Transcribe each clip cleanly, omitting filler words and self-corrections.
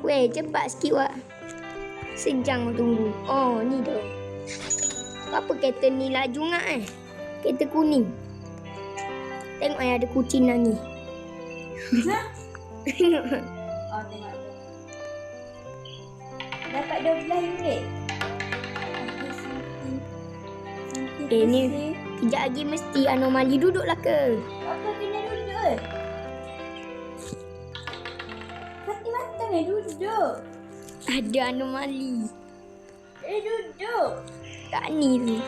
Weh, cepat sikit wak. Sejam tunggu. Oh, ni dah. Apa kereta ni laju ngak Kereta kuning. Tengok ada kucing nangis. Tengok. Oh, tengok tu. Dapat RM12. Ni kejap lagi mesti anomali duduklah ke? Apa kena duduk? Hati matang duduk. Ada anomali. Duduk. Kat ni tu.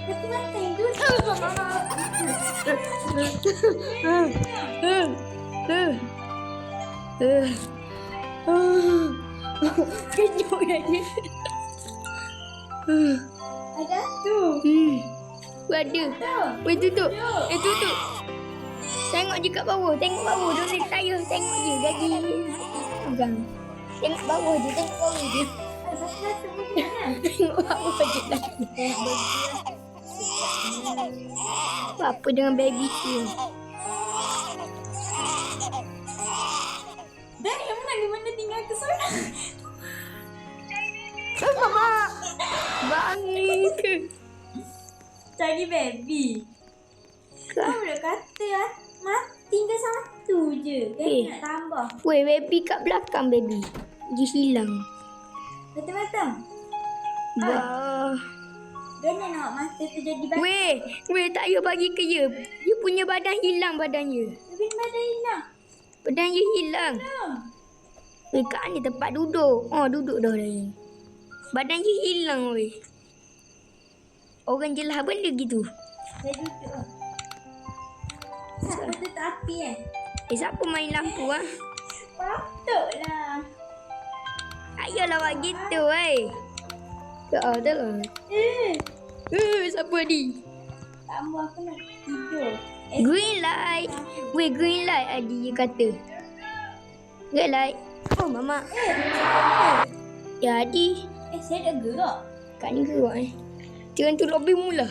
Hati matang duduk. Kejut dah dia. Ada tu. Ada. Weh tutup. Tutup. Tengok je kat bawah. Tengok bawah. Don't tayar. Tengok je. Gaji. Pegang. Tengok bawah je. Tengok bawah je. Tengok bawah je lah. Apa dengan baby tu? Dah, yang mana tinggal ke seorang? Mak. Bangi ke? Cari baby. Kau dah kata tinggal satu je. Dia nak tambah. Weh, baby kat belakang baby. Dia hilang. Betul-betul. Wah. Dia nak mata tu jadi badan. Weh, tak payah bagi ke dia. Dia punya badan hilang badannya. Tapi badan hilang. Badan dia hilang. Weh, kat ni tempat duduk. Oh, duduk dah ni. Badan dia hilang weh. Orang jelah benda gitu. Dia duduk. Siapa tu tak api Siapa main lampu ah? Patutlah. Tak payahlah buat gitu tak lah. Siapa ni? Tambah aku nak tidur. Green light. Weh, green light Adi dia kata. Red light. Oh, Mama. Ya, Adi. Saya dah gerak. Kat ni gerak Jangan tu lobby mula.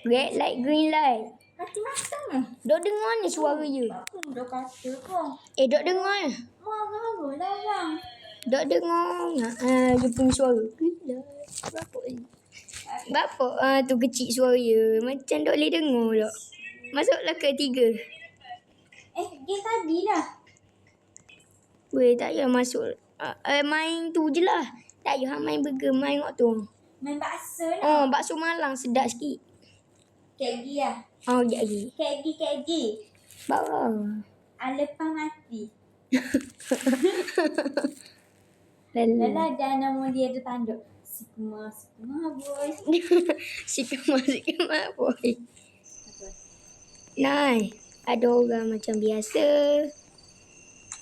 Red light, green light. Hati matang Dok dengar ni suara je. Aku dah kata kau. Dok dengar. Marah lah bang. Dok dengar. Dia punya suara. Bapak tu kecil suara dia. Macam dok boleh dengar dok. Masuklah ke 3. Dia tadi lah. Weh, tak payah masuk. Main tu je lah. Tak payah main burger. Main kat tu. Main bakso lah. Bakso Malang sedap sikit. KG lah. Sekejap lagi. KG. Bawa. Lepas mati. Lala. Dah nama dia ada tanduk. Sikma boy. Sikma boy. Nai. Ada orang macam biasa.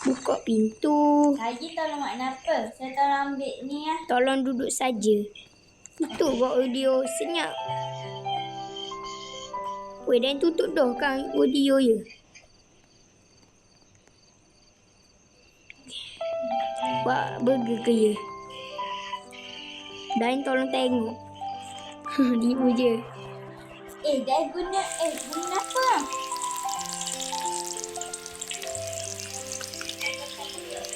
Buka pintu. Lagi tolong mak kenapa? Saya tolong ambil ni lah. Tolong duduk saja. Tutup buat audio senyap. Weh, dan tutup dah kan audio je. Buat burger ke ya? Dan tolong tengok. Dia je. Dah guna apa?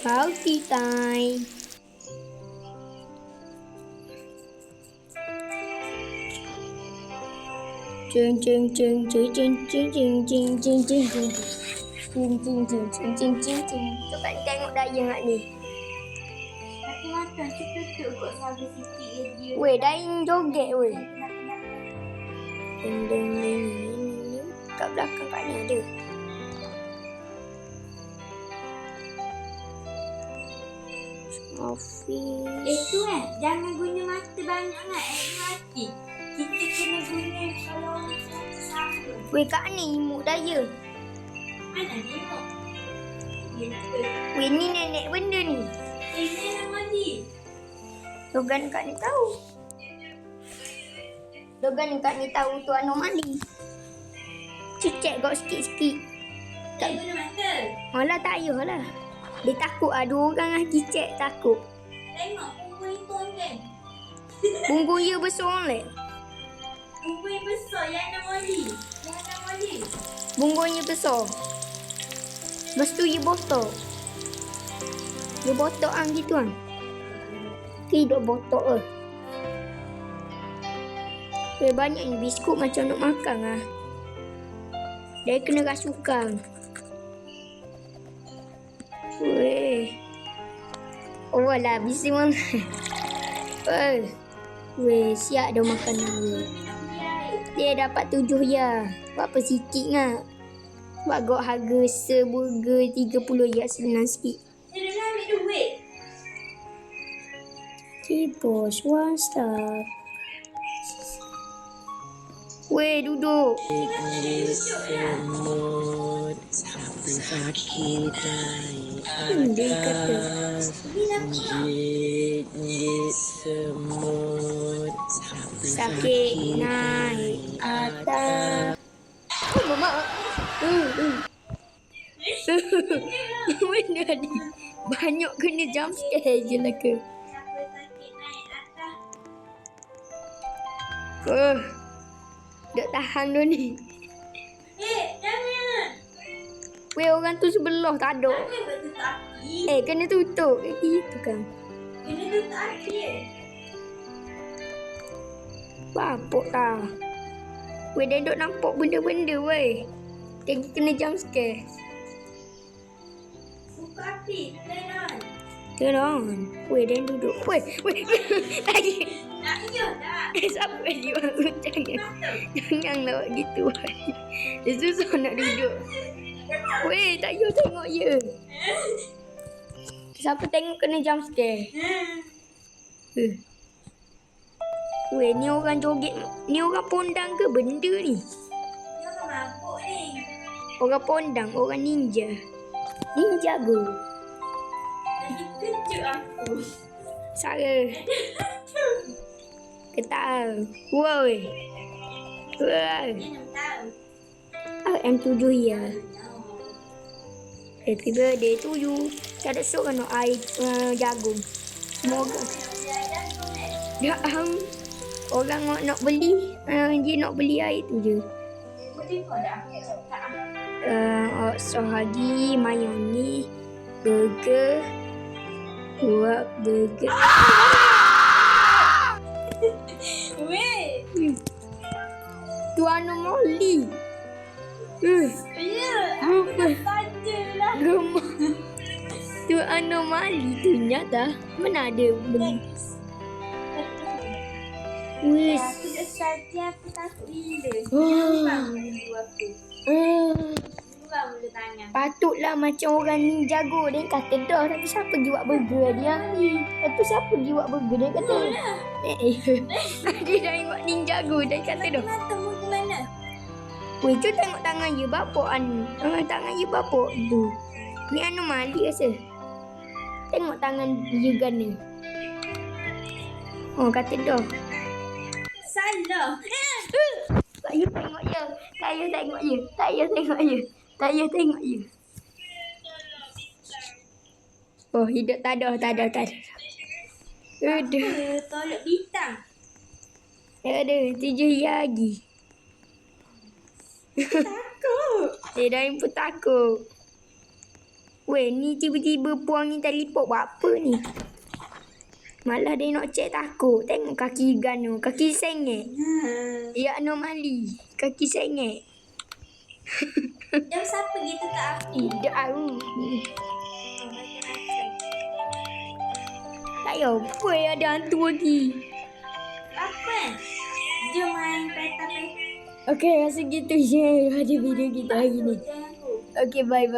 Party time. Jeng jeng jeng jeng jeng jeng jeng jeng jeng jeng jeng jeng jeng jeng. Coba tengok daya hak ni. Hati matang tutup kot sahaja sikit dia. Weh, Dain joget weh. Ding ding ding. Kat belakang kat ni ada. Office. Tu jangan guna mata banyak nak mati. Kita kena guna kalau sama. Weh, kat ni imut daya. Mana tengok? Dia nak ke? Weh, ni nenek benda ni. Ini nama dia. Logan kat ni tahu. Logan kat ni tahu tu anomali. Cicek kau sikit-sikit. Tak guna mata. Alah, tak payahlah. Dia takut ada orang lah cicek takut. Tengok punggung hitung kan. Punggung dia besar leh. Punggung yang besar yang nama dia. Punggungnya besar. Lepas tu dia botok. Dia botok ang gitu kan. Hidup botok ke. Banyak ni biskut macam nak makan lah. Dia kena rasukan. Weh. Oh lah, habis memang. Weh, siap dah makanan dia. Dia dapat 7 ya. Berapa sikit nak. Sebab harga seburger 30 ya, senang sikit. Dia dah ambil duit. Okay, bos. 1 star. Weh, duduk. Semut sapu sakit naik Dia kata. Jit semut sapu Sakit naik atas. Oh, mama. Mana ni? Banyak kena jump scare je lah ke? Siapa sakit naik atas? Duk tahan tu ni. Jangan. Weh, orang tu sebelah tak ada. Jangan buat tutup api. Kena tutup. Itu kan. Kena tutup api. Bapuk tak? Weh, dia duk nampak benda-benda weh. Dia kena jump scare. Buka api. Turn on. Turn on. Weh, dia duduk. Weh. Lagi. Nak iya dah. Siapa dia orang janganlah buat gitu. Dia susah nak duduk. Weh, tak payah tengok je. Siapa tengok kena jump scare. Weh, ni orang joget. Ni orang pondang ke benda ni? Dia orang mabuk ni. Orang pondang, orang ninja. Ninja go. Lagi kejut aku. Sara. Ketak. Woi. Woi. Dia 6 tahun. M7 ya. Happy birthday to you. Tak ada sok kena air jagung. Semoga. Ya, orang nak beli, dia nak beli air tu je. Boleh kau dah? Tak. Sohagi, mayonis, burger, buat burger. Weh. Tu anomali. Ya. Apa? Sajalah. Gemar. Tu anomali tu nyata. Mana ada beli? Wis. Aku dah saja aku takut gila. Oh. Nampak mulu aku. Nampak mulu tangan. Patutlah macam orang ni jago. Dia kata dah. Tapi siapa pergi buat burger dia ni? Lepas tu siapa pergi buat burger? Dia kata. Dia dah buat ninja jago. Dia kata dah. Mata mu ke mana? Weh, tu tengok tangan je bapuk anu. Tangan je bapuk tu. Ni anomali rasa. Tengok tangan je gana. Oh, kata dah. Salah. Tak payah tengok je. Tak payah tengok je. Tak payah tengok je. Tak payah tengok je. Oh, hidup tak ada. Aduh. Tolak bintang. Ada 7 lagi. Takut. Dah pun takut. Weh, ni tiba-tiba puang ni telefon buat apa ni? Malah dia nak cek takut. Tengok kaki Gano. Kaki sengit. Ya, anomali. Kaki sengit. Jam siapa gitu tak api? Tidak tahu. Tak payah apa ada hantu lagi. Apa? Jom main peta-peta. Okey, rasa gitu je. Ada video kita hari ni. Jangan. Okey, bye.